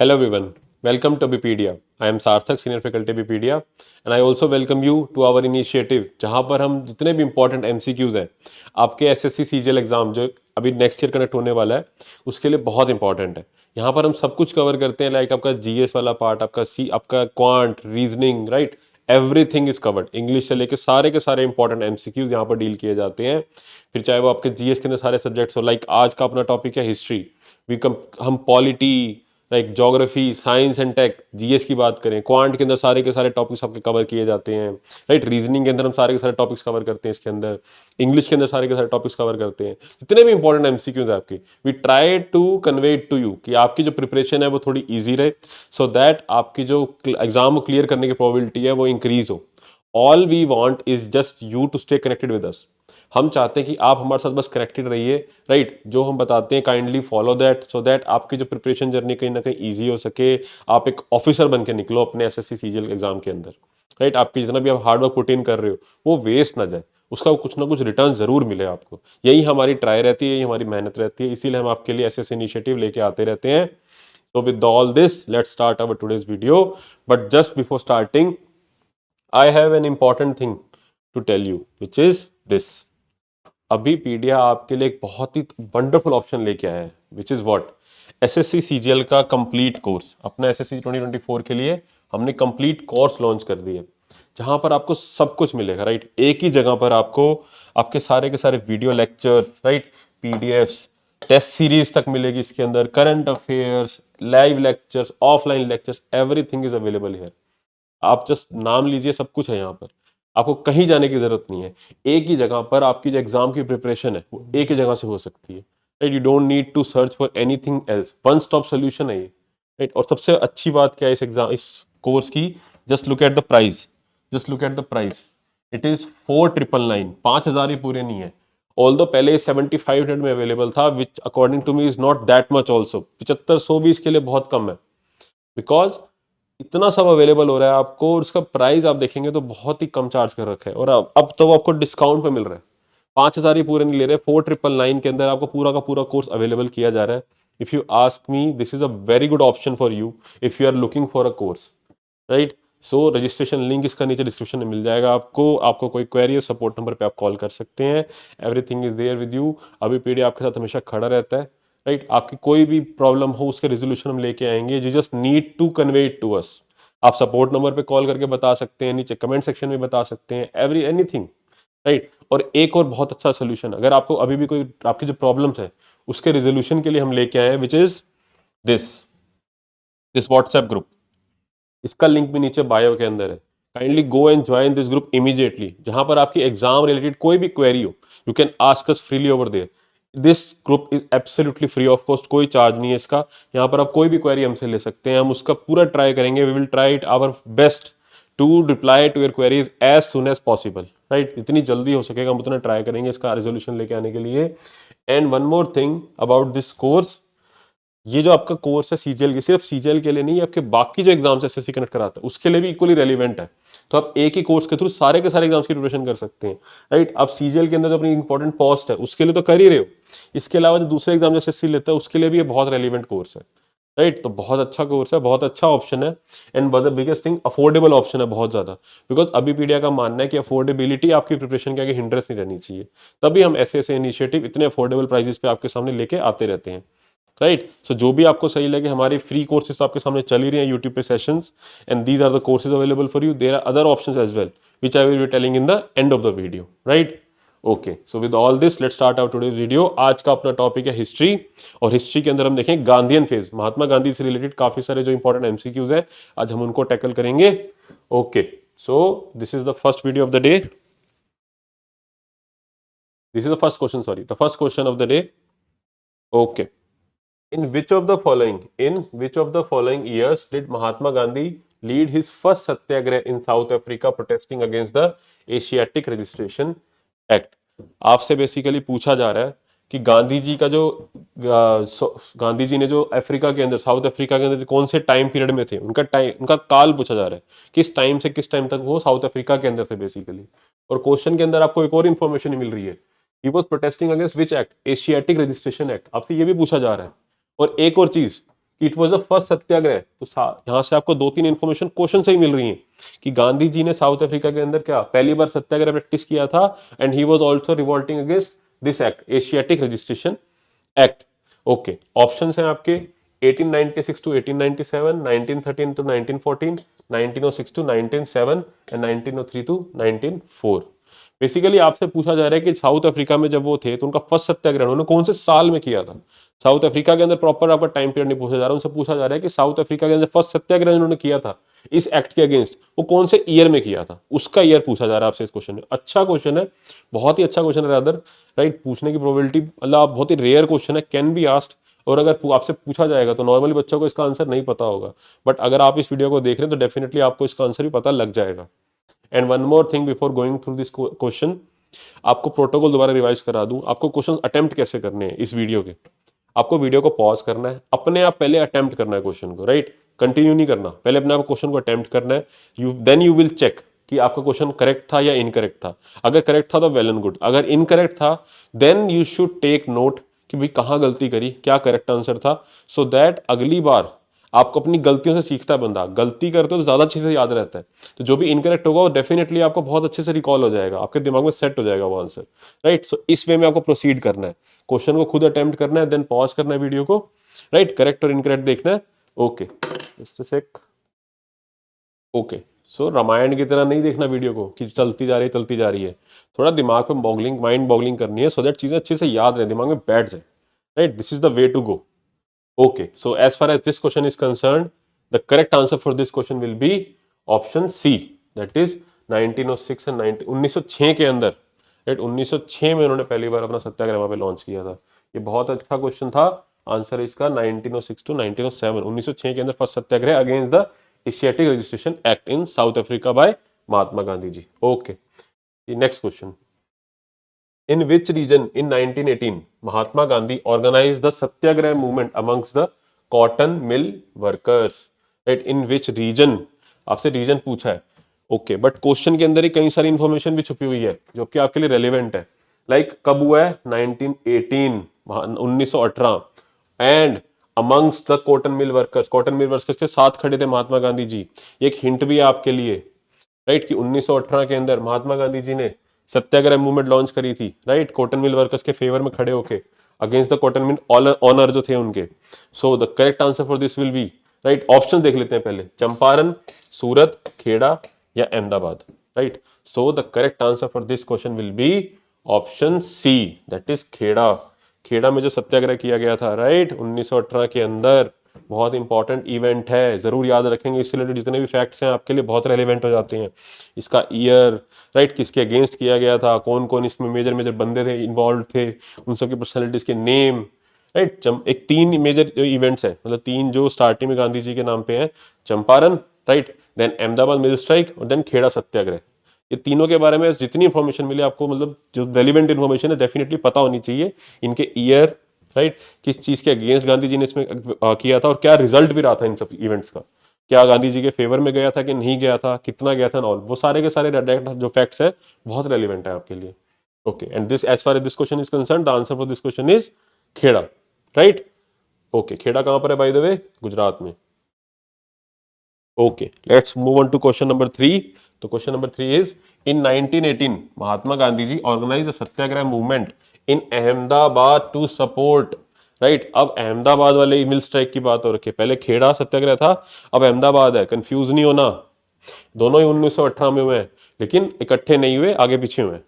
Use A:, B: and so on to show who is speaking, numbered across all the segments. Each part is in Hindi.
A: Hello everyone, welcome to Bipedia. I am Sarthak, Senior Faculty Bipedia, and I also welcome you to our initiative जहाँ पर हम जितने भी important MCQs हैं आपके SSC CGL एग्जाम जो अभी नेक्स्ट ईयर कनेक्ट होने वाला है उसके लिए बहुत इंपॉर्टेंट है। यहाँ पर हम सब कुछ कवर करते हैं, लाइक आपका GS वाला पार्ट, आपका quant, reasoning, right, everything is covered. English से लेके सारे के सारे इंपॉर्टेंट MCQs यहाँ पर डील किए जाते हैं। फिर चाहे वो आपके GS के अंदर सारे सब्जेक्ट्स हो, लाइक आज का अपना टॉपिक है हिस्ट्री। हम polity, like geography, science and tech, GS की बात करें, क्वांट के अंदर सारे के सारे टॉपिक्स आपके कवर किए जाते हैं, राइट। रीजनिंग के अंदर हम सारे के सारे टॉपिक्स कवर करते हैं इसके अंदर। इंग्लिश के अंदर सारे के सारे टॉपिक्स कवर करते हैं। जितने भी इंपॉर्टेंट एमसीक्यूज है आपकी, we try to convey it to you कि आपकी जो प्रिपरेशन है वो थोड़ी ईजी रहे, सो दैट आपकी जो एग्जाम को क्लियर करने की प्रोबेबिलिटी है वो इंक्रीज हो। All we want is just you to stay connected with us. हम चाहते हैं कि आप हमारे साथ बस कनेक्टेड रहिए, राइट। जो हम बताते हैं kindly follow that, so that आपकी जो प्रिपरेशन जर्नी कहीं ना कहीं ईजी हो सके। आप एक ऑफिसर बन के निकलो अपने एसएससी सीजीएल एग्जाम के अंदर, राइट। आपकी जितना भी आप हार्ड वर्क पुट इन कर रहे हो वो वेस्ट ना जाए, उसका कुछ ना कुछ रिटर्न जरूर मिले आपको। यही हमारी ट्राई रहती है, यही हमारी मेहनत रहती है, इसीलिए हम आपके लिए ऐसे इनिशिएटिव लेके आते रहते हैं। So with all this, let's start our today's video. But just before starting, I have an important thing to tell you, which is this. अभी पीडिया आपके लिए एक बहुत ही वंडरफुल ऑप्शन लेके आया है, which is what, SSC CGL का कंप्लीट कोर्स। अपना एसएससी 2024 के लिए हमने कंप्लीट कोर्स लॉन्च कर दिए, जहां पर आपको सब कुछ मिलेगा, राइट। एक ही जगह पर आपको आपके सारे के सारे video lectures, right, PDFs, test series तक मिलेगी इसके अंदर, current affairs, live lectures, offline lectures, everything is available here. आप जस्ट नाम लीजिए, सब कुछ है यहाँ पर। आपको कहीं जाने की जरूरत नहीं है। एक ही जगह पर आपकी जो एग्जाम की प्रिपरेशन है वो एक ही जगह से हो सकती है, right. You don't need to search for anything else, one stop solution है ये, राइट। और सबसे अच्छी बात क्या है इस कोर्स की, just look at the price, just look at the price. It is 4999, 5,000 ही पूरे नहीं है। ऑल दो पहले 7500 में अवेलेबल था, which according to me is not that much also. 7500 भी इसके लिए बहुत कम है, बिकॉज इतना सब अवेलेबल हो रहा है आपको, और उसका प्राइस आप देखेंगे तो बहुत ही कम चार्ज कर रखा है। और अब तो वो आपको डिस्काउंट पे मिल रहा है, 5,000 ही पूरे नहीं ले रहे, 4999 के अंदर आपको पूरा का पूरा कोर्स अवेलेबल किया जा रहा है। If you ask me, this is a very good option for you if you are looking for a course, right. So registration link इसका नीचे डिस्क्रिप्शन में मिल जाएगा आपको। आपको कोई क्वेरी है, सपोर्ट नंबर पे आप कॉल कर सकते हैं। Everything is there with you. अभी पीडी आपके साथ हमेशा खड़ा रहता है, राइट। आपकी कोई भी प्रॉब्लम हो उसके रेजोल्यूशन हम लेके आएंगे। You just need to convey it to us. आप सपोर्ट नंबर पे कॉल करके बता सकते हैं, नीचे कमेंट सेक्शन में बता सकते हैं, एनीथिंग, राइट। और एक और बहुत अच्छा सोल्यूशन, अगर आपको अभी भी कोई आपकी जो प्रॉब्लम्स है उसके रेजोल्यूशन के लिए हम लेके आए हैं, which is this this WhatsApp group. इसका लिंक भी नीचे बायो के अंदर है। Kindly go and join this group immediately. जहां पर आपकी एग्जाम रिलेटेड कोई भी क्वेरी हो, you can ask us freely over there. This group is absolutely free of cost, कोई चार्ज नहीं है इसका। यहाँ पर आप कोई भी क्वेरी हमसे ले सकते हैं, हम उसका पूरा ट्राई करेंगे। We will try it our best to reply to your queries as soon as possible, right. जितनी जल्दी हो सकेगा हम उतना ट्राई करेंगे इसका रेजोल्यूशन लेके आने के लिए। And one more thing about this course, ये जो आपका कोर्स है सीजीएल की, सिर्फ सीजीएल के लिए नहीं, आपके बाकी जो एग्जाम्स एसएससी कनेक्ट कराता है उसके लिए भी इक्वली रेलिवेंट है। तो आप एक ही कोर्स के थ्रू सारे के सारे एग्जाम्स की प्रिपरेशन कर सकते हैं, राइट। आप सीजीएल के अंदर जो अपनी इंपॉर्टेंट पोस्ट है उसके लिए तो कर ही रहे हो, इसके अलावा जो दूसरे एग्जाम जो एसएससी लेता है उसके लिए भी ये बहुत रेलिवेंट कोर्स है, राइट। तो बहुत अच्छा कोर्स है, बहुत अच्छा ऑप्शन है। And the biggest thing, affordable option है बहुत ज्यादा। बिकॉज अभी पीडिया का मानना है कि अफोर्डेबिलिटी आपकी प्रिपरेशन के आगे हिंड्रेंस नहीं रहनी चाहिए, तभी हम ऐसे ऐसे इनिशिएटिव इतने अफोर्डेबल प्राइसेस पे आपके सामने लेके आते रहते हैं, राइट। सो जो भी आपको सही लगे, हमारी फ्री कोर्सेज तो आपके सामने चल ही रही हैं यूट्यूब पे sessions, and these are the courses available for you. There are other options as well which I will be telling in the end of the video, right. Okay, so with all this let's start our today's video. आज का अपना टॉपिक है हिस्ट्री, और हिस्ट्री के अंदर हम देखें गांधीयन फेज, महात्मा गांधी से रिलेटेड काफी सारे जो इंपॉर्टेंट एमसीक्यूज है, आज हम उनको टैकल करेंगे। Okay, so this is the first video of the day, this is the first question, sorry, the first question of the day. Okay, in which of the following years did Mahatma Gandhi lead his first satyagrah in South Africa protesting against the Asiatic Registration Act? आपसे बेसिकली पूछा जा रहा है कि गांधी जी का जो गांधी जी ने जो अफ्रीका के अंदर, साउथ अफ्रीका के अंदर कौन से टाइम पीरियड में थे, उनका काल पूछा जा रहा है, किस टाइम से किस टाइम तक वो साउथ अफ्रीका के अंदर थे बेसिकली। और क्वेश्चन के अंदर आपको एक और इन्फॉर्मेशन मिल रही है, he was protesting against which act, Asiatic registration act, आपसे ये भी पूछा जा रहा है। और एक और चीज इट वॉज द फर्स्ट सत्याग्रह। तो यहाँ से आपको 2-3 इंफॉर्मेशन क्वेश्चन से ही मिल रही है कि गांधी जी ने साउथ अफ्रीका के अंदर क्या पहली बार सत्याग्रह प्रैक्टिस किया था, and he was also revolting against this act, Asiatic registration act. Okay, options हैं आपके 1896 to 1897, 1913 to 1914, 1906 to 1907 and 1903 to 1904। Basically आपसे पूछा जा रहा है कि साउथ अफ्रीका में जब वो थे तो उनका फर्स्ट सत्याग्रह उन्होंने कौन से साल में किया था। साउथ अफ्रीका के अंदर प्रॉपर आपका टाइम पीरियड नहीं पूछा जा रहा, उनसे पूछा जा रहा है कि साउथ अफ्रीका के अंदर फर्स्ट सत्याग्रह उन्होंने किया था इस एक्ट के अगेंस्ट, वो कौन से ईयर में किया था, उसका ईयर पूछा जा रहा है आपसे इस क्वेश्चन में। अच्छा क्वेश्चन है, बहुत ही अच्छा क्वेश्चन है रादर, राइट। पूछने की प्रोबेबिलिटी मतलब बहुत ही रेयर क्वेश्चन है, कैन बी आस्क्ड। और अगर आपसे पूछा जाएगा तो नॉर्मली बच्चों को इसका आंसर नहीं पता होगा, बट अगर आप इस वीडियो को देख रहे हैं तो डेफिनेटली आपको इसका आंसर भी पता लग जाएगा। And one more thing before going through this question, आपको प्रोटोकॉल दोबारा रिवाइज करा दूं, आपको क्वेश्चन अटेम्प्ट कैसे करने हैं इस वीडियो के। आपको वीडियो को पॉज करना है, अपने आप पहले अटेम्प्ट करना है क्वेश्चन को, राइट। कंटिन्यू नहीं करना, पहले अपने आप क्वेश्चन को अटेम्प्ट करना है। यू विल चेक कि आपका क्वेश्चन करेक्ट था या इनकरेक्ट था। अगर करेक्ट था तो वेल एंड गुड, अगर इनकरेक्ट था then you should take note कि भाई कहाँ गलती करी, क्या करेक्ट आंसर था, सो दैट अगली बार आपको अपनी गलतियों से सीखता है बंदा। गलती करते हो तो ज्यादा अच्छे से याद रहता है, तो जो भी इनकरेक्ट होगा वो डेफिनेटली आपको बहुत अच्छे से रिकॉल हो जाएगा, आपके दिमाग में सेट हो जाएगा वो आंसर, राइट। सो इस वे में आपको प्रोसीड करना है, क्वेश्चन को खुद अटेम्प्ट करना है, देन पॉज करना है वीडियो को, राइट, करेक्ट और इनकरेक्ट देखना है। Okay, just a sec. Okay, so Ramayan की तरह नहीं देखना वीडियो को कि चलती जा रही है। थोड़ा दिमाग पे बॉगलिंग, माइंड बॉगलिंग करनी है, सो दैट चीजें अच्छे से याद रहे, दिमाग में बैठ जाए, right. This is the way to go. Okay, so as far as this question is concerned, the correct answer for this question will be option C, that is 1906 and 1906 के अंदर, राइट। 1906 में उन्होंने पहली बार अपना सत्याग्रह वहां पे लॉन्च किया था। ये बहुत अच्छा क्वेश्चन था, आंसर इसका 1906 टू 1907, 1906 के अंदर first satyagraha against the Asiatic registration act in South Africa by Mahatma Gandhi ji. Okay, next question, in which region in 1918 Mahatma Gandhi organized the Satyagraha movement amongst the cotton mill workers, right? In which region, आपसे रीजन पूछा है, ओके, बट क्वेश्चन के अंदर ही कई सारी इंफॉर्मेशन भी छुपी हुई है जो कि आपके लिए रेलिवेंट है। लाइक कब हुआ है, 1918, 1918, and amongst the cotton mill workers, cotton mill workers के साथ खड़े थे महात्मा गांधी जी। एक हिंट भी है आपके लिए, राइट, कि 1918 के अंदर महात्मा गांधी जी ने सत्याग्रह मूवमेंट लॉन्च करी थी, राइट, कॉटन मिल वर्कर्स के फेवर में खड़े होके, against the cotton mill owner जो थे उनके। So the correct answer for this will be, right, option देख लेते हैं पहले, चंपारण, सूरत, खेड़ा या Ahmedabad, right. So the correct answer for this question will be option C, that is Kheda. Kheda में जो सत्याग्रह किया गया था, राइट, 1918 के अंदर। बहुत इंपॉर्टेंट इवेंट है, जरूर याद रखेंगे, इससे रिलेटेड जितने भी फैक्ट्स हैं आपके लिए बहुत रेलिवेंट हो जाते हैं। इसका ईयर, राइट, किसके अगेंस्ट किया गया था, कौन कौन इसमें मेजर मेजर बंदे थे, इन्वॉल्व थे, उन सबकी पर्सनैलिटीज के नेम, राइट। एक 3 मेजर इवेंट्स है, मतलब 3 जो स्टार्टिंग में गांधी जी के नाम पे हैं, Champaran, right, then Ahmedabad mill strike और देन खेड़ा सत्याग्रह। ये तीनों के बारे में जितनी इन्फॉर्मेशन मिली आपको, मतलब जो रेलिवेंट इन्फॉर्मेशन है डेफिनेटली पता होनी चाहिए, इनके ईयर, राइट, किस चीज के अगेंस्ट गांधी जी ने इसमें किया था और क्या रिजल्ट भी रहा था इन सब इवेंट्स का, क्या गांधी जी के फेवर में गया था कि नहीं गया था, कितना गया था, ऑल वो सारे के सारे जो फैक्ट्स है बहुत रेलिवेंट है आपके लिए। Okay, and this as far as this question is concern, the answer for this question is Kheda, right. Okay, Kheda कहां पर है बाय द वे, गुजरात में। Okay, let's move on to question number 3। तो question number 3 is, in 1918 Mahatma Gandhi ji organise a satyagraha movement in Ahmedabad to support, right. अब अहमदाबाद वाले मिल स्ट्राइक की बात हो रखी है, पहले खेड़ा सत्याग्रह था, अब अहमदाबाद है, कंफ्यूज नहीं होना, दोनों ही 1918 में हुए हैं, लेकिन इकट्ठे नहीं हुए, आगे पीछे हुए।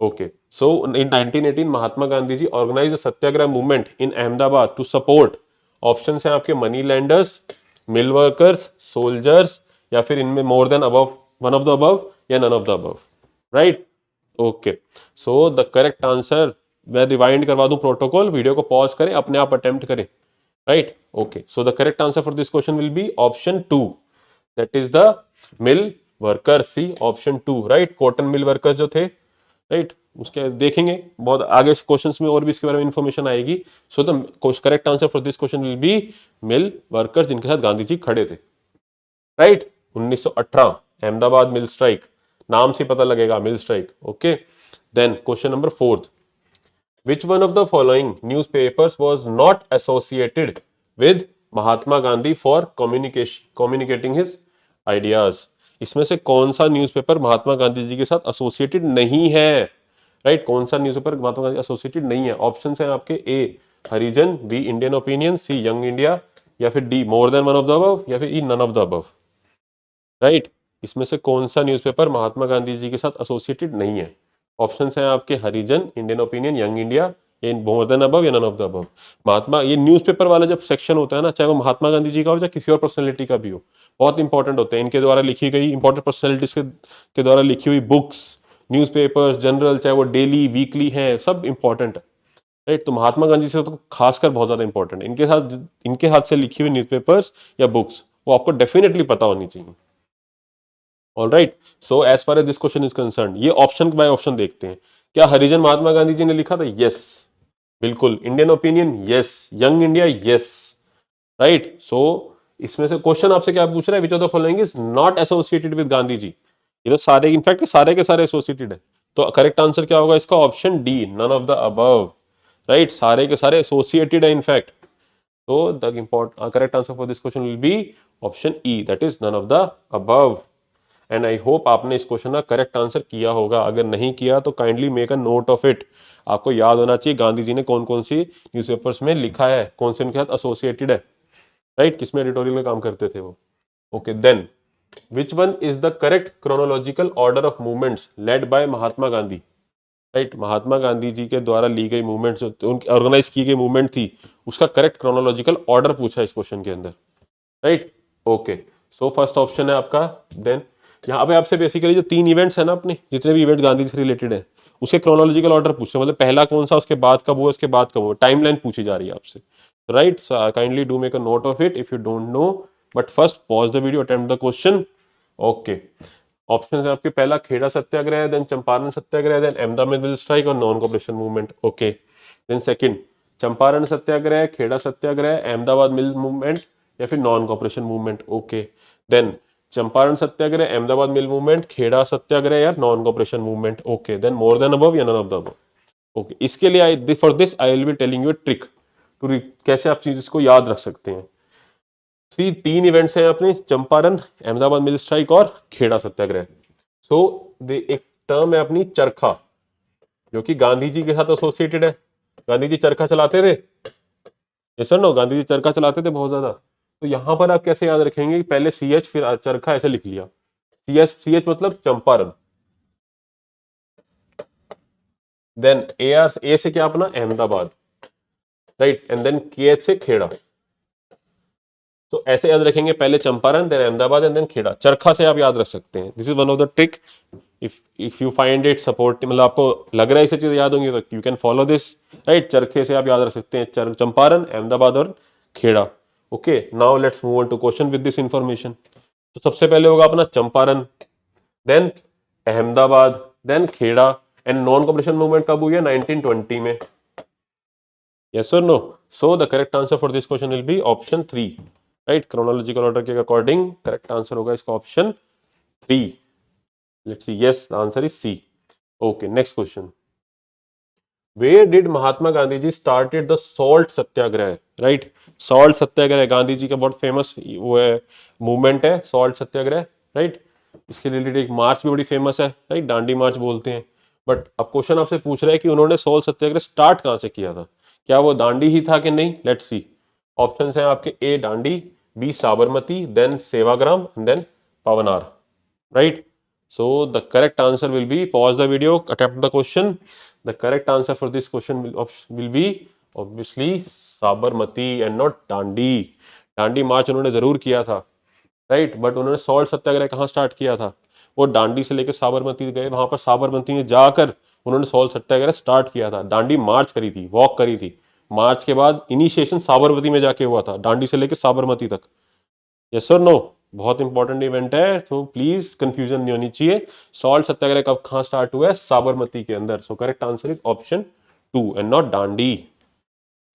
A: Okay, so in 1918 Mahatma Gandhi ji organise a satyagraha movement in Ahmedabad to support, option है आपके money lenders, mill workers, soldiers, या फिर इनमें more than above, one of the above या none of the above, right. Okay, so the correct answer, मैं रिवाइंड करवा दूं प्रोटोकॉल, वीडियो को पॉज करें, अपने आप अटेम्प्ट करें, right. Okay, so the correct answer for this question will be option 2, that is the mill worker, see option 2, right. Cotton mill workers जो थे, राइट, उसके देखेंगे बहुत आगे क्वेश्चंस में और भी इसके बारे में इंफॉर्मेशन आएगी। सो the correct answer for this question will B mill workers, जिनके साथ गांधी जी खड़े थे, राइट। 1918 अहमदाबाद मिल स्ट्राइक, नाम से पता लगेगा mill strike. Okay, then question number 4, which one of the following newspapers was not associated with Mahatma Gandhi for communicating his ideas. इसमें से कौन सा न्यूज़पेपर महात्मा गांधी जी के साथ एसोसिएटेड नहीं है? राइट, कौन सा न्यूज़पेपर महात्मा गांधी एसोसिएटेड नहीं है? ऑप्शन है आपके A Harijan, B Indian Opinion, C Young India, या फिर D more than one of the above, या फिर E none of the above. Right, इसमें से कौन सा न्यूज़पेपर महात्मा गांधी जी के साथ एसोसिएटेड नहीं है? ऑप्शंस हैं आपके हरिजन, इंडियन ओपिनियन, यंग इंडिया, ये मोर देन अबव या नन ऑफ द अबव। महात्मा, ये न्यूज़पेपर वाला जब सेक्शन होता है ना, चाहे वो महात्मा गांधी जी का हो चाहे किसी और पर्सनैलिटी का भी हो, बहुत इंपॉर्टेंट होते हैं। इनके द्वारा लिखी गई इंपॉर्टेंट पर्सनैलिटीज के द्वारा लिखी हुई बुक्स, न्यूज़पेपर्स, जनरल, चाहे वो डेली वीकली हैं, सब इंपॉर्टेंट है। राइट, तो महात्मा गांधी से तो खासकर बहुत ज्यादा इंपॉर्टेंट है। इनके हाथ से लिखी हुई न्यूज़पेपर्स या बुक्स वो आपको डेफिनेटली पता होनी चाहिए। All right, so as far as this question is concern, ये ऑप्शन बाय ऑप्शन देखते हैं। क्या हरिजन महात्मा गांधी जी ने लिखा था? यस, बिल्कुल। Indian opinion? Yes. Young India? Yes. Right, so इसमें से क्वेश्चन आपसे क्या पूछ रहा है? Which of the following is not associated with Gandhi ji? ये तो सारे, इनफैक्ट सारे के सारे एसोसिएटेड है। तो करेक्ट आंसर क्या होगा इसका? Option D, none of the above. Right, सारे के सारे एसोसिएटेड है इनफैक्ट। तो the important correct answer for this question will be option E, that is none of the above. And I hope आपने इस क्वेश्चन का करेक्ट आंसर किया होगा। अगर नहीं किया तो kindly make a note of it. आपको याद होना चाहिए गांधी जी ने कौन कौन सी न्यूज़पेपर्स में लिखा है, कौन से उनके साथ एसोसिएटेड है। राइट, किसमें एडिटोरियल में काम करते थे वो। Okay, then which one is the correct chronological order of movements led by Mahatma Gandhi? Right, Mahatma Gandhi ji के द्वारा ली गई मूवमेंट जो उनकी ऑर्गेनाइज की गई मूवमेंट थी, उसका करेक्ट क्रोनोलॉजिकल ऑर्डर पूछा इस क्वेश्चन के अंदर। Right, okay, so first option है आपका। देन यहाँ पे आपसे बेसिकली जो 3 इवेंट्स है ना, अपने जितने भी इवेंट गांधी जी से रिलेटेड है, उसके क्रोनोलॉजिकल ऑर्डर पूछते हैं। मतलब पहला कौन सा, उसके बाद कब हुआ, उसके बाद कब हुआ, टाइमलाइन पूछी जा रही है आपसे। Right, kindly do make a note of it if you don't know, but first pause the video, attempt the question. Okay, option है आपके, पहला Kheda satyagraha, then Champaran satyagraha, then Ahmedabad mill strike और non cooperation movement. Okay, then second, Champaran satyagraha, Kheda satyagraha, Ahmedabad mill movement, या फिर non cooperation movement. Okay, then Champaran satyagraha, Ahmedabad mill movement, Kheda satyagraha या non cooperation movement. Okay, then more than above या none of the above. Okay, इसके लिए I for this I will be telling you trick to कैसे आप चीज इसको याद रख सकते हैं। 3 इवेंट्स हैं अपने, चंपारण, अहमदाबाद मिल स्ट्राइक और खेड़ा सत्याग्रह। सो एक टर्म है अपनी चरखा, जो कि गांधी जी के साथ एसोसिएटेड है। गांधी जी चरखा चलाते थे, ये सर नो, गांधी जी चरखा चलाते थे बहुत ज्यादा। तो यहां पर आप कैसे याद रखेंगे? पहले CH फिर चरखा, ऐसे लिख लिया। CH मतलब चंपारण, देन ए से क्या अपना Ahmedabad, right, and then KH से खेड़ा। तो ऐसे याद रखेंगे, पहले Champaran, then Ahmedabad and then Kheda. चरखा से आप याद रख सकते हैं। This is one of the trick. If you find it support, मतलब आपको लग रहा है इसे चीजें याद होंगी, तो you can follow this. Right, चरखे से आप याद रख सकते हैं चंपारण, अहमदाबाद और Kheda. Okay, now let's move on to question with this information. तो सबसे पहले होगा अपना Champaran, then Ahmedabad, then Kheda. And non cooperation movement कब हुई है? 1920 में। यस और no? So the correct answer for this question will be option 3। Right, chronological order के अकॉर्डिंग करेक्ट आंसर होगा इसका option 3। Let's see, yes, the answer is C. Okay, next question. Where did Mahatma Gandhi ji started the salt satyagraha? Right, salt satyagraha Gandhi ji का बहुत फेमस वो है, मूवमेंट है सॉल्ट सत्याग्रह। राइट, इसके रिलेटेड एक मार्च भी बड़ी फेमस है, राइट, दांडी मार्च बोलते हैं। बट अब क्वेश्चन आपसे पूछ रहा है कि उन्होंने सॉल्ट सत्याग्रह स्टार्ट कहां से किया था? क्या वो दांडी ही था कि नहीं? लेट्स सी, ऑप्शंस हैं आपके, A Dandi, B Sabarmati, then Sevagram, then Paunar. Right, so the correct answer will be, pause the video, attempt the question. The correct answer for this question will be obviously Sabarmati and not Dandi. Dandi march उन्होंने जरूर किया था, राइट, बट उन्होंने सॉल्ट सत्याग्रह कहाँ स्टार्ट किया था? वो दांडी से लेकर साबरमती गए, वहां पर साबरमती में जाकर उन्होंने सॉल्ट सत्याग्रह स्टार्ट किया था। दांडी मार्च करी थी, वॉक करी थी। मार्च के बाद इनिशिएशन साबरमती में जाके हुआ था, दांडी से लेकर साबरमती तक। यस और नो? बहुत इंपॉर्टेंट इवेंट है, तो प्लीज कंफ्यूजन नहीं होनी चाहिए। सॉल्ट सत्याग्रह कब कहां स्टार्ट हुआ है? साबरमती के अंदर। So correct answer is option 2 and not Dandi.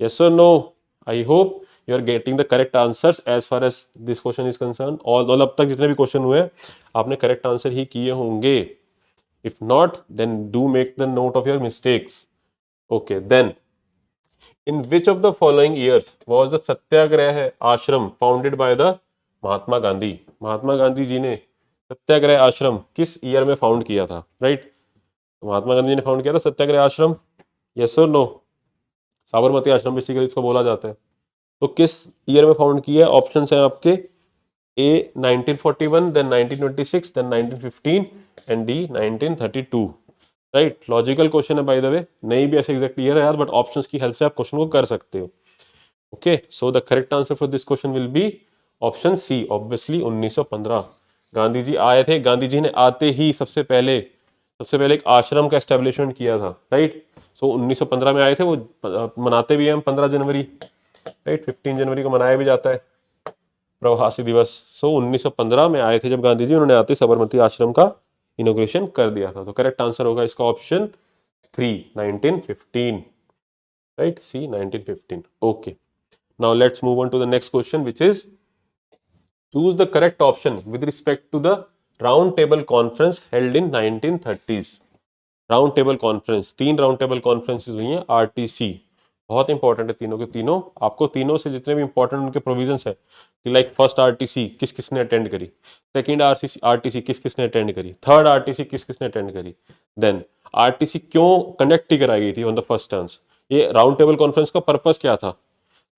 A: Yes और no? I hope you are getting the correct answers as far as this question is concern. All अब तक जितने भी क्वेश्चन हुए आपने करेक्ट आंसर ही किए होंगे। If not, then do make the note of your mistakes. Okay, then in which of the following years was the satyagraha ashram founded by the Mahatma Gandhi? Mahatma Gandhi ji ने सत्याग्रह आश्रम किस ईयर में फाउंड किया था? राइट, महात्मा गांधी ने फाउंड किया था सत्याग्रह आश्रम, यस और नो? साबरमती आश्रम बेसिकली इसको बोला जाता है। तो किस ईयर में फाउंड किया है? ऑप्शंस हैं आपके, A 1941, then 1926, then 1915 and D 1932। Right, logical question है बाय द वे, नहीं भी ऐसे एग्जैक्ट ईयर है यार, बट ऑप्शंस की हेल्प से आप क्वेश्चन को कर सकते हो। Okay, so the correct answer for this question will be option C, obviously 1915। Gandhi ji आए थे, गांधी जी ने आते ही सबसे पहले एक आश्रम का एस्टेब्लिशमेंट किया था। राइट, सो 1915 में आए थे वो। मनाते भी हैं हम 15 जनवरी, राइट, 15 जनवरी को मनाया भी जाता है प्रवासी दिवस। सो 1915 में आए थे जब गांधी जी, उन्होंने आते साबरमती आश्रम का इनोग्रेशन कर दिया था। तो करेक्ट आंसर होगा इसका option 3, 1915। Right, C 1915। Okay, now let's move on to the next question, which is choose the correct option with respect to the round table conference held in 1930s। Round table conference, 3 round table conferences हुई हैं आरटीसी, बहुत इंपॉर्टेंट है तीनों के तीनों। आपको तीनों से जितने भी इंपॉर्टेंट उनके प्रोविजंस है कि लाइक फर्स्ट आरटीसी किस किसने अटेंड करी, सेकंड आरटीसी किस किसने अटेंड करी, थर्ड आरटीसी किस किसने अटेंड करी, देन आरटीसी क्यों कंडक्ट कराई गई थी ऑन द फर्स्ट चांस, ये राउंड टेबल कॉन्फ्रेंस का पर्पस क्या था,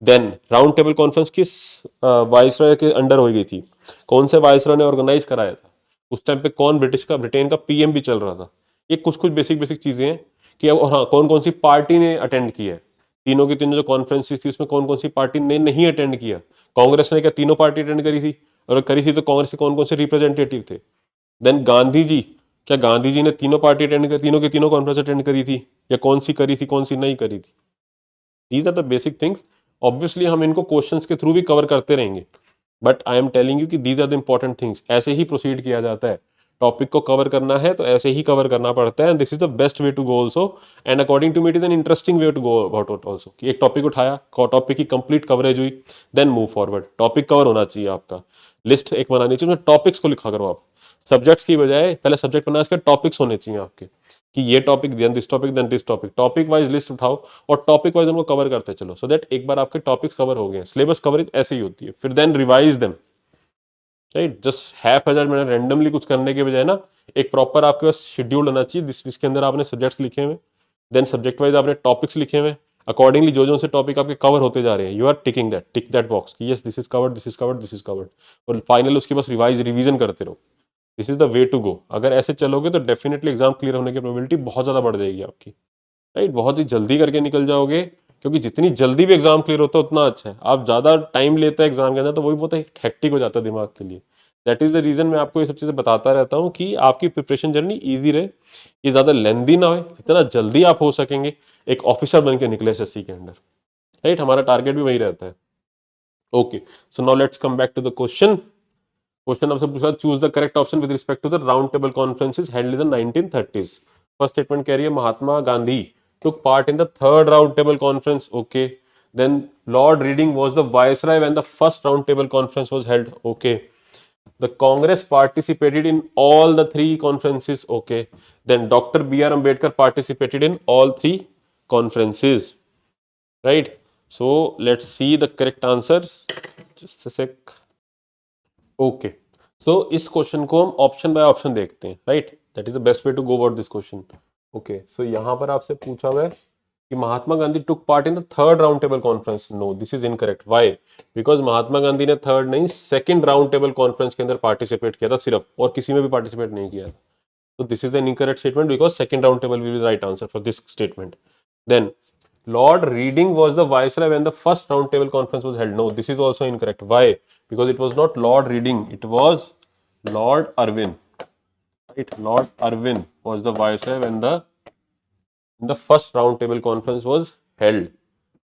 A: देन राउंड टेबल कॉन्फ्रेंस किस वाइसरॉय के अंडर हो गई थी, कौन से वाइसरॉय ने ऑर्गेनाइज कराया था, उस टाइम पे कौन ब्रिटेन का पीएम भी चल रहा था। ये कुछ कुछ बेसिक चीजें हैं कि अब, हाँ, कौन कौन सी पार्टी ने अटेंड किया है, तीनों की तीनों जो कॉन्फ्रेंसेस थी उसमें कौन कौन सी पार्टी ने नहीं अटेंड किया। कांग्रेस ने क्या तीनों पार्टी अटेंड करी थी, और करी थी तो कांग्रेस के कौन कौन से रिप्रेजेंटेटिव थे। देन गांधी जी, क्या गांधी जी ने तीनों पार्टी अटेंड कर, तीनों की तीनों कॉन्फ्रेंस अटेंड करी थी, या कौन सी करी थी कौन सी नहीं करी थी। These are the basic things. Obviously हम इनको क्वेश्चंस के थ्रू भी कवर करते रहेंगे, but I am telling you कि these are the important things. ऐसे ही प्रोसीड किया जाता है, टॉपिक को कवर करना है तो ऐसे ही कवर करना पड़ता है, and this is the best way to go also, and according to me it is an interesting way to go about it also, कि एक टॉपिक उठाया, टॉपिक की कंप्लीट कवरेज हुई, then move forward. Topic cover होना चाहिए आपका, लिस्ट एक बनानी चाहिए, उसमें टॉपिक्स को लिखा करो आप, सब्जेक्ट्स की बजाय पहले सब्जेक्ट बना, इसके टॉपिक्स होने चाहिए आपके, कि ये topic then this topic then this topic, topic wise list उठाओ और टॉपिक वाइज उनको कवर करते चलो, सो दैट एक बार आपके टॉपिक्स कवर हो गए। सिलेबस कवरेज ऐसे ही होती है, फिर then revise them. Right, just half हजार मिनट रैंडमली कुछ करने के बजाय ना, एक प्रॉपर आपके पास शेड्यूल होना चाहिए जिसके अंदर आपने सब्जेक्ट्स लिखे हुए, देन सब्जेक्ट वाइज आपने टॉपिक्स लिखे हुए, अकॉर्डिंगली जो जो से टॉपिक आपके कवर होते जा रहे हैं, you are tick that box कि yes this is covered, this is covered, this is covered, और फाइनल उसके पास रिवीजन करते रहो। This is the way to go. अगर ऐसे चलोगे तो डेफिनेटली एग्जाम क्लियर होने की प्रोबेबिलिटी बहुत ज़्यादा बढ़ जाएगी आपकी। राइट, बहुत ही जल्दी करके निकल जाओगे, क्योंकि जितनी जल्दी भी एग्जाम क्लियर होता है उतना अच्छा है। आप ज़्यादा टाइम लेते हैं एग्जाम के अंदर तो वही बहुत हेक्टिक हो जाता है दिमाग के लिए। दैट इज़ द रीज़न मैं आपको ये सब चीज़ें बताता रहता हूँ कि आपकी प्रिपरेशन जर्नी ईजी रहे, ये ज़्यादा लेंदी ना हो, जितना जल्दी आप हो सकेंगे एक ऑफिसर बन के निकले एसएससी के अंदर। राइट, हमारा टारगेट भी वही रहता है। Okay, so now let's come back to the question. Question आपसे पूछा, choose the correct option with respect to the round table conferences held in the 1930s। First statement कह रही है Mahatma Gandhi took part in the third round table conference, okay, then Lord Reading was the viceroy when the first round table conference was held, okay, the Congress participated in all the 3 conferences, okay, then Dr. B.R. Ambedkar participated in all 3 conferences, right? So let's see the correct answer, just a sec। Okay, so इस क्वेश्चन को हम ऑप्शन बाय ऑप्शन देखते हैं। Right, that is the best way to go about this question. Okay, so यहाँ पर आपसे पूछा हुआ है कि Mahatma Gandhi took part in the third round table conference. No, this is incorrect. Why? Because Mahatma Gandhi ने थर्ड नहीं, सेकंड राउंड टेबल कॉन्फ्रेंस के अंदर पार्टिसिपेट किया था सिर्फ, और किसी में भी पार्टिसिपेट नहीं किया था। तो this is an incorrect statement because second round table will be right answer for this statement. Then Lord Reading was the viceroy when the first round table conference was held. No, this is also incorrect. Why? Because it was not Lord Reading, it was Lord Irwin. Right? Lord Irwin was the viceroy when the first round table conference was held.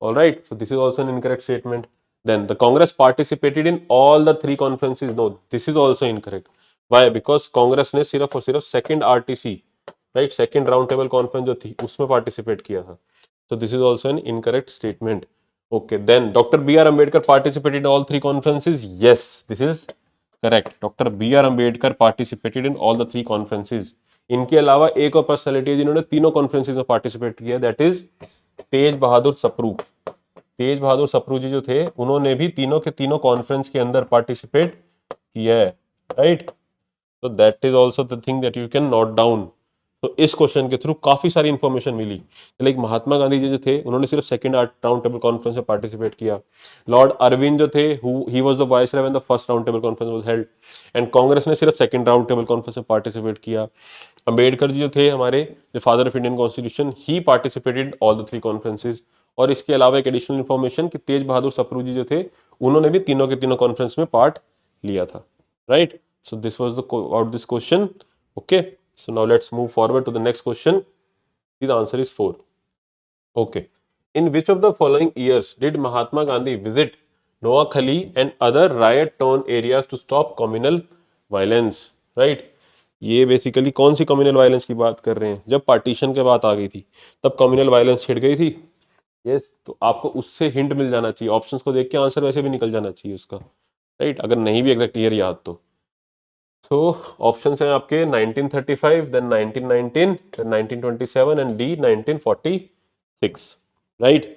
A: All right, so this is also an incorrect statement. Then the Congress participated in all the 3 conferences. No, this is also incorrect. Why? Because Congress ने सिर्फ और सिर्फ second RTC, right, second round table conference जो थी उसमें participate किया था. So this is also an incorrect statement. Okay, then Dr. B.R. Ambedkar participated in all 3 conferences. Yes, this is correct. Dr. B.R. Ambedkar participated in all the 3 conferences. इनके अलावा एक और पर्सनैलिटी है जिन्होंने तीनों कॉन्फ्रेंसेज में पार्टिसिपेट किया, दैट इज तेज बहादुर सप्रू। तेज बहादुर सप्रू जी जो थे उन्होंने भी तीनों के तीनों कॉन्फ्रेंस के अंदर पार्टिसिपेट किया है, राइट। तो that is also the thing that you can note down. तो इस क्वेश्चन के थ्रू काफी सारी इंफॉर्मेशन मिली। लाइक महात्मा गांधी जी जो थे उन्होंने सिर्फ सेकंड राउंड टेबल कॉन्फ्रेंस में पार्टिसिपेट किया। लॉर्ड अरविंद जो थे ही was the viceroy when the first round table conference was held. And Congress ने सिर्फ सेकंड राउंड टेबल कॉन्फ्रेंस में पार्टिसिपेट किया। अंबेडकर जी जो थे हमारे जो father of Indian constitution, he participated all the three conferences. और इसके अलावा एक एडिशनल इन्फॉर्मेशन कि तेज बहादुर सप्रू जी जो थे उन्होंने भी तीनों के तीनों कॉन्फ्रेंस में पार्ट लिया था, right. So this was the about this question. Okay. So now let's move forward to the next question. The answer is 4. Okay. In which of the following years did Mahatma Gandhi visit Noakhali and other riot-torn areas to stop communal violence? Right. ये बेसिकली कौन सी कम्युनल वायलेंस की बात कर रहे हैं? जब पार्टीशन के बात आ गई थी तब कम्युनल वायलेंस छिड़ गई थी। यस, तो आपको उससे हिंट मिल जाना चाहिए, ऑप्शंस को देख के आंसर वैसे भी निकल जाना चाहिए उसका, राइट, अगर नहीं भी एग्जैक्ट ईयर याद तो। सो ऑप्शंस हैं आपके 1935, then 1919, then 1927 and D 1946, right.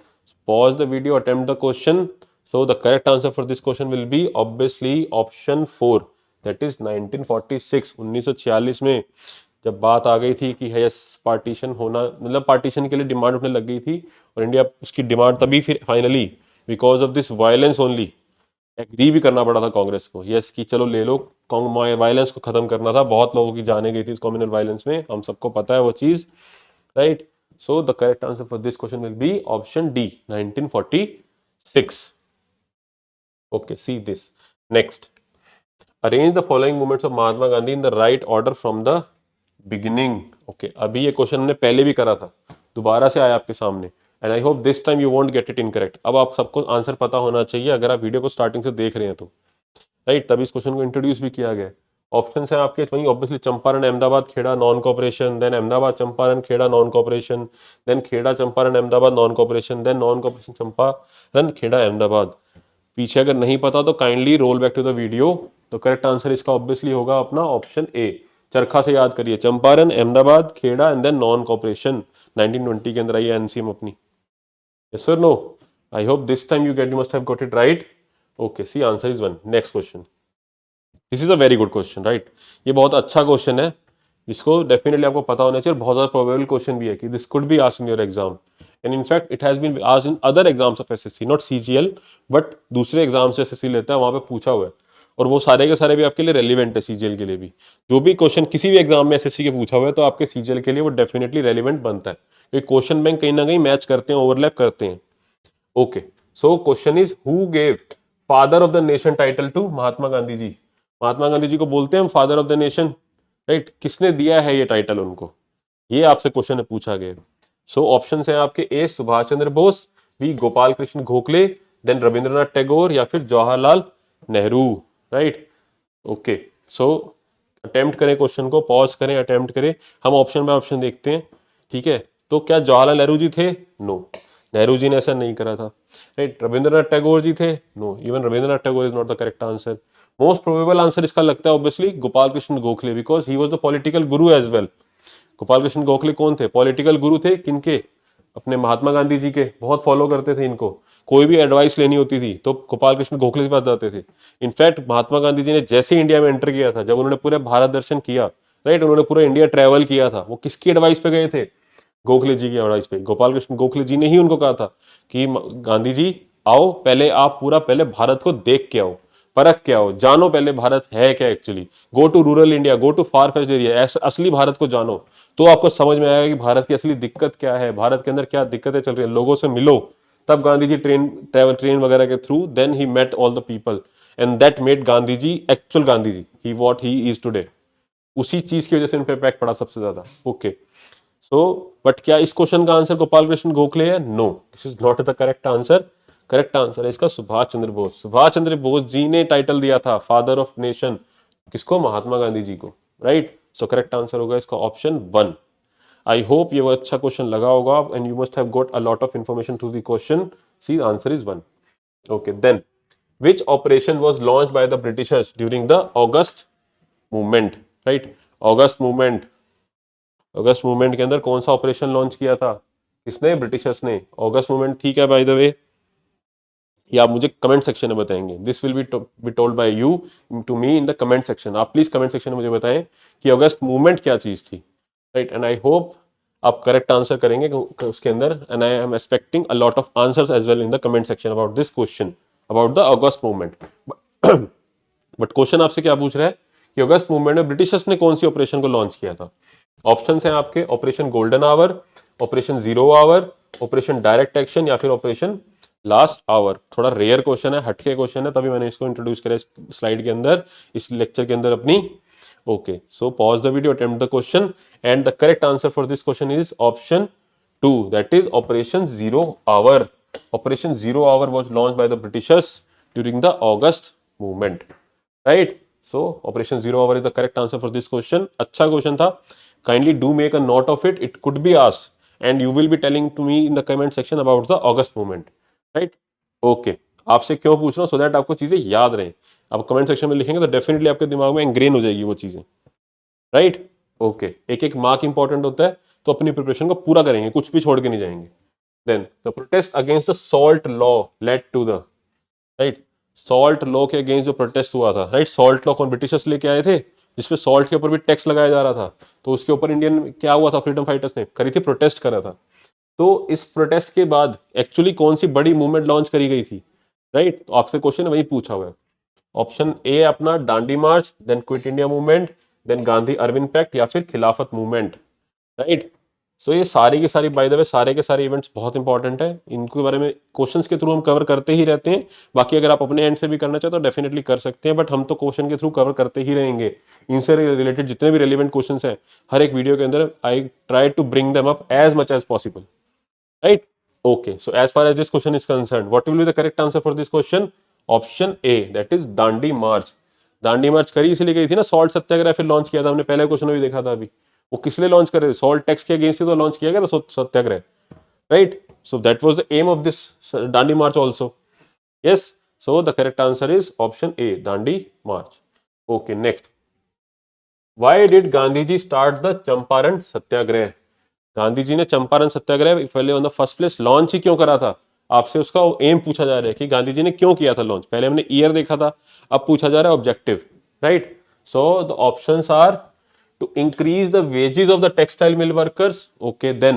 A: Pause the video, attempt the question. So the correct answer for this question will be obviously option 4, that is 1946। 1946 में जब बात आ गई थी कि यस पार्टीशन होना, मतलब पार्टीशन के लिए डिमांड उठने लग गई थी और इंडिया उसकी डिमांड तभी फिर finally because of this violence only agree भी करना पड़ा था कांग्रेस को, यस कि चलो ले लो, वायलेंस को खत्म करना था, बहुत लोगों की जाने गई थी इस कम्युनल वायलेंस में, हम सबको पता है वो चीज, right. So the correct answer for this question will be option D 1946। Okay, see this next. Arrange the following movements of Mahatma Gandhi in the right order from the beginning. Okay, अभी ये क्वेश्चन हमने पहले भी करा था, दोबारा से आया आपके सामने, and I hope this time you won't get it incorrect. अब आप सबको आंसर पता होना चाहिए अगर आप वीडियो को स्टार्टिंग से देख रहे हैं तो, राइट, तभी इस क्वेश्चन को इंट्रोड्यूस भी किया गया। ऑप्शन है आपके वहीं obviously Champaran Ahmedabad Kheda non cooperation, then Ahmedabad Champaran Kheda non cooperation, then Kheda Champaran Ahmedabad non cooperation, then non cooperation Champaran Kheda Ahmedabad. पीछे अगर नहीं पता तो kindly roll back to the video. तो करेक्ट आंसर इसका ऑब्वियसली होगा अपना ऑप्शन ए। चरखा से याद करिए, Champaran Ahmedabad Kheda and then non cooperation 1920 के अंदर आई एनसीएम अपनी। Yes or no? I hope this time you must have got it right. Okay, see answer is 1. Next question. This is a very good question, right? ये बहुत अच्छा क्वेश्चन है, इसको डेफिनेटली आपको पता होना चाहिए, बहुत ज़्यादा प्रोबेबल क्वेश्चन भी है कि this could be asked in your exam, and in fact it has been asked in other exams of SSC, not CGL, but दूसरे एग्जाम्स से एसएससी लेता है, वहाँ पे पूछा हुआ है, और वो सारे के सारे भी आपके लिए रेलिवेंट है सीजीएल के लिए भी। जो भी क्वेश्चन किसी भी एग्जाम में एसएससी के पूछा हुआ है तो आपके सीजीएल के लिए वो डेफिनेटली रेलिवेंट बनता है, क्योंकि क्वेश्चन बैंक कहीं ना कहीं मैच करते हैं, ओवरलैप करते हैं। Okay, so question is who gave father of the nation title to Mahatma Gandhi ji? Mahatma Gandhi ji को बोलते हैं हम father of the nation, right, किसने दिया है ये टाइटल उनको, ये आपसे क्वेश्चन में पूछा गया। सो ऑप्शंस हैं आपके, ए सुभाष चंद्र बोस, बी गोपाल कृष्ण गोखले, देन रविंद्रनाथ टैगोर, या फिर जवाहरलाल नेहरू, राइट। ओके, सो अटेम्प्ट करें क्वेश्चन को, पॉज करें, अटेम्प्ट करें, हम ऑप्शन बाय ऑप्शन देखते हैं, ठीक है। तो क्या जवाहरलाल नेहरू जी थे? नो, नेहरू जी ने ऐसा नहीं करा था, राइट। रविंद्रनाथ टैगोर जी थे? No, even Rabindranath Tagore is not the correct answer. Most probable answer इसका लगता है obviously Gopal Krishna Gokhale, because he was the political guru as well. Gopal Krishna Gokhale कौन थे? पॉलिटिकल गुरु थे, किनके? अपने महात्मा गांधी जी के, बहुत फॉलो करते थे इनको, कोई भी एडवाइस लेनी होती थी तो गोपाल कृष्ण गोखले के पास जाते थे। इनफैक्ट महात्मा गांधी जी ने जैसे इंडिया में एंटर किया था, जब उन्होंने पूरे भारत दर्शन किया, राइट, उन्होंने पूरा इंडिया ट्रेवल किया था, वो किसकी एडवाइस पे गए थे? गोखले जी की एडवाइस पे। गोपाल कृष्ण गोखले जी ने ही उनको कहा था कि गांधी जी आओ, पहले आप पूरा पहले भारत को देख के आओ, परख के आओ, जानो पहले भारत है क्या actually, go to rural India, go to far fest area, असली भारत को जानो, तो आपको समझ में आएगा कि भारत की असली दिक्कत क्या है, भारत के अंदर क्या दिक्कतें चल रही है, लोगों से मिलो। तब गांधी जी ट्रेन वगैरह के through then he met all the people, and that made Gandhi ji actual Gandhi ji, he what he is today. उसी चीज की वजह से इन पे इम्पैक्ट पड़ा सबसे ज्यादा। ओके, सो बट क्या इस क्वेश्चन का आंसर गोपाल कृष्ण गोखले है? No, this is not the correct answer. Correct answer है इसका सुभाष चंद्र बोस। सुभाष चंद्र बोस जी ने टाइटल दिया था फादर ऑफ नेशन, किसको? महात्मा गांधी जी को, राइट। सो करेक्ट आंसर होगा इसका ऑप्शन 1। आई होप ये वो अच्छा क्वेश्चन लगा होगा, and you must have got a lot of information through the question. C answer is 1। Okay, then which operation was launched by the Britishers during the August movement, right? August movement के अंदर कौन सा ऑपरेशन लॉन्च किया था? किसने? ब्रिटिशर्स ने। अगस्त मूवमेंट ठीक है बाय द वे, ये आप मुझे कमेंट सेक्शन में बताएंगे. This will be told by you to me in the comment section. आप प्लीज कमेंट सेक्शन में मुझे बताएं कि अगस्त मूवमेंट क्या चीज थी, राइट. एंड आई होप आप करेक्ट आंसर करेंगे उसके अंदर. And I am expecting a lot of answers as well in the comment section about this question about the August movement. But question आपसे क्या पूछ रहा है कि अगस्त मूवमेंट में ब्रिटिशर्स ने कौन सी ऑपरेशन को लॉन्च किया था. ऑप्शन हैं आपके, operation golden hour, operation zero hour, operation direct action या फिर ऑपरेशन लास्ट आवर. थोड़ा रेयर क्वेश्चन है, हटके क्वेश्चन है, तभी मैंने इसको इंट्रोड्यूस किया स्लाइड के अंदर, इस लेक्चर के अंदर अपनी. Okay, so pause the video, attempt the question, and the correct answer for this question is option 2, that is operation zero hour. Operation zero hour was launched by the Britishers during the August movement, right? So operation zero hour is the correct answer for this question. अच्छा क्वेश्चन था. Kindly do make a note of it. It could be asked and you will be telling to me in the comment section about the August movement, right? Okay, आपसे क्यों पूछ रहा हूँ, so that आपको चीजें याद रहें. आप कमेंट सेक्शन में लिखेंगे तो डेफिनेटली आपके दिमाग में इंग्रेन हो जाएगी वो चीजें, राइट. ओके, एक एक मार्क इंपॉर्टेंट होता है, तो अपनी प्रिपरेशन को पूरा करेंगे, कुछ भी छोड़ के नहीं जाएंगे. Then the protest against the salt law led to the, right, salt law के अगेंस्ट जो प्रोटेस्ट हुआ था, राइट. सॉल्ट लॉ कौन ब्रिटिशर्स लेके आए थे, जिसपे सॉल्ट के ऊपर भी टैक्स लगाया जा रहा था. तो उसके ऊपर इंडियन क्या हुआ था, फ्रीडम फाइटर्स ने करी थी, प्रोटेस्ट करा था. तो इस प्रोटेस्ट के बाद एक्चुअली कौन सी बड़ी मूवमेंट लॉन्च करी गई थी, राइट. तो आपसे क्वेश्चन वही पूछा हुआ है. ऑप्शन ए अपना Dandi march, then quit India movement, then Gandhi Irwin pact या फिर खिलाफत मूवमेंट, राइट. सो ये सारी की सारी, बाय द वे, सारे के सारे इवेंट्स बहुत इंपॉर्टेंट है. इनके बारे में क्वेश्चंस के थ्रू हम कवर करते ही रहते हैं. बाकी अगर आप अपने एंड से भी करना चाहते तो डेफिनेटली कर सकते हैं, बट हम तो क्वेश्चन के थ्रू कवर करते ही रहेंगे. इनसे रिलेटेड जितने भी रेलिवेंट क्वेश्चंस हैं, हर एक वीडियो के अंदर I try to bring them up as much as possible, right. Okay, so as far as this question is concern, what will be the correct answer for this question. Option A, that is Dandi march. Dandi march करी इसलिए गई थी ना, सॉल्ट सत्याग्रह फिर लॉन्च किया था. हमने पहले क्वेश्चन में भी देखा था. अभी वो किस लिए लॉन्च कर रहे थे, सॉल्ट टैक्स के अगेंस्ट ही तो लॉन्च किया गया था satyagraha, right. So that was the aim of this Dandi march also. Yes, so the correct answer is option A, Dandi march. Okay, next. Why did Gandhi ji start the Champaran satyagraha. Gandhi ji ने चंपारण सत्याग्रह पहले on the first place launch ही क्यों करा था. आपसे उसका एम पूछा जा रहा है कि गांधी जी ने क्यों किया था लॉन्च. पहले हमने ईयर देखा था, अब पूछा जा रहा है objective, right. So the options are to increase the wages of the textile mill workers, okay, then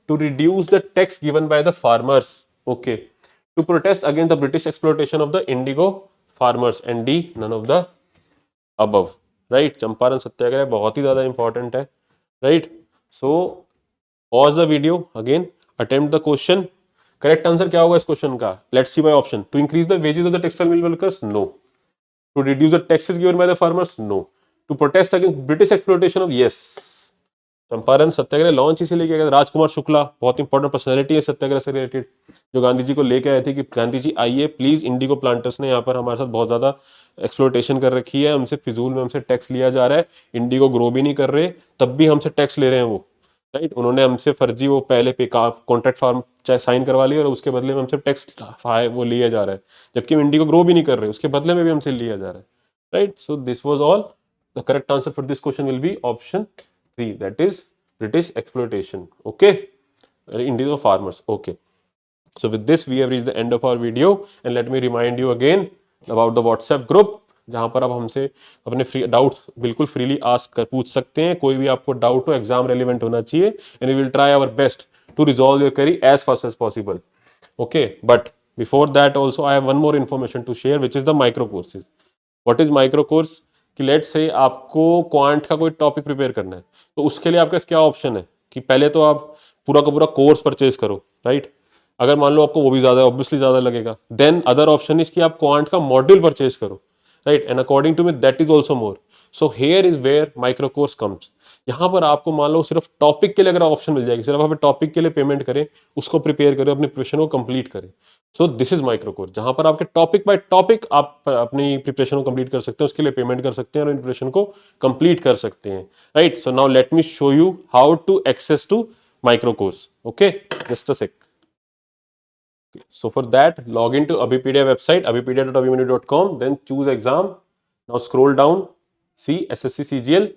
A: to reduce the tax given by the farmers, okay, to protest against the British exploitation of the indigo farmers, and D, none of the above, right. Champaran satyagraha बहुत ही ज्यादा इंपॉर्टेंट है, right. So pause the video again, attempt the question. Correct answer क्या होगा इस क्वेश्चन का, let's see by option. To increase the wages of the textile mill workers, no. To reduce the taxes given by the farmers, no. To protest against British exploitation of, yes. Champaran satyagraha launch इसीलिए किया गया. राजकुमार शुक्ला बहुत इंपॉर्टेंट पर्सनैलिटी है सत्याग्रह से रिलेटेड, जो गांधी जी को लेके आए थे कि गांधी जी आइए प्लीज, इंडिगो प्लांटर्स ने यहाँ पर हमारे साथ बहुत ज्यादा एक्सप्लॉयटेशन कर रखी है, हमसे फिजूल में हमसे टैक्स लिया जा रहा है, इंडिगो ग्रो भी नहीं कर रहे, तब भी हमसे टैक्स ले रहे हैं वो, राइट. उन्होंने हमसे फर्जी वो पहले पे कॉन्ट्रैक्ट फार्म साइन करवा लिया और उसके बदले में हमसे टैक्स वो लिया जा रहा है, जबकि हम इंडिगो ग्रो भी नहीं कर रहे, उसके बदले में भी हमसे लिया जा रहा है, right. So this was all. The correct answer for this question will be option 3, that is British exploitation, okay, indigo farmers. Okay, so with this we have reached the end of our video, and let me remind you again about the WhatsApp group, जहां पर आप हमसे अपने फ्री डाउट्स बिल्कुल फ्रीली आस्क कर पूछ सकते हैं. कोई भी आपको डाउट हो, एग्जाम रेलिवेंट होना चाहिए, and we will try our best to resolve your query as fast as possible, okay. But before that also I have one more information to share, which is the micro courses. What is micro course? कि लेट से आपको क्वांट का कोई टॉपिक प्रिपेयर करना है, तो उसके लिए आपके पास क्या ऑप्शन है कि पहले तो आप पूरा का पूरा कोर्स परचेज करो, राइट. अगर मान लो आपको वो भी ज्यादा ऑब्वियसली ज्यादा लगेगा, देन अदर ऑप्शन इज कि आप क्वांट का मॉड्यूल परचेज करो, right. And according to me that is also more. So here is where micro course comes. यहाँ पर आपको मान लो सिर्फ टॉपिक के लिए अगर ऑप्शन मिल जाएगी, सिर्फ आप टॉपिक के लिए पेमेंट करें, उसको प्रिपेयर करें, अपनी प्रिपरेशन को कंप्लीट करें. So this is micro course, जहां पर आपके टॉपिक बाय टॉपिक आप अपनी प्रिपरेशन को कंप्लीट कर सकते हैं, उसके लिए पेमेंट कर सकते हैं और प्रिपरेशन को कंप्लीट कर सकते हैं, right. So now let me show you how to access to micro course. Okay, just a sec. So for that, log into Abhipedia website, abhipedia.abhimanyu.com, then choose exam. Now scroll down, see SSC CGL.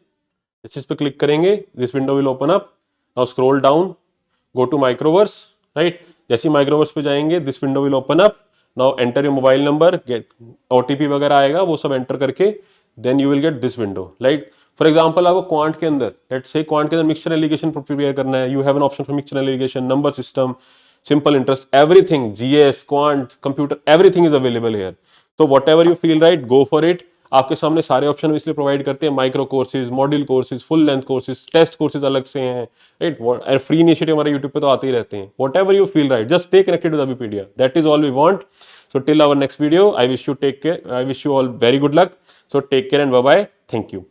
A: इस पे क्लिक करेंगे, this window will open up. Now scroll down, go to Microverse, right? जैसे ही Microverse पे जाएंगे, this window will open up. Now enter your mobile number, get OTP वगैरह आएगा, वो सब एंटर करके then you will get this window. Like for example आपको क्वांट के अंदर, लेट्स से क्वांट के अंदर मिक्सचर एलिगेशन प्रिपेयर करना है, you have an option for mixture alligation, number system, simple interest, everything, GS, quant, computer, everything is available here. तो whatever you feel right, go for it. आपके सामने सारे ऑप्शन इसलिए प्रोवाइड करते हैं, micro courses, module courses, full length courses, test courses अलग से हैं, राइट। फ्री इनिशिएटिव हमारे यूट्यूब पे तो आते ही रहते हैं। Whatever you feel right, just stay connected with Wikipedia, that is all we want. So till our next video, I wish you take care. I wish you all very good luck. So take care and bye bye. Thank you.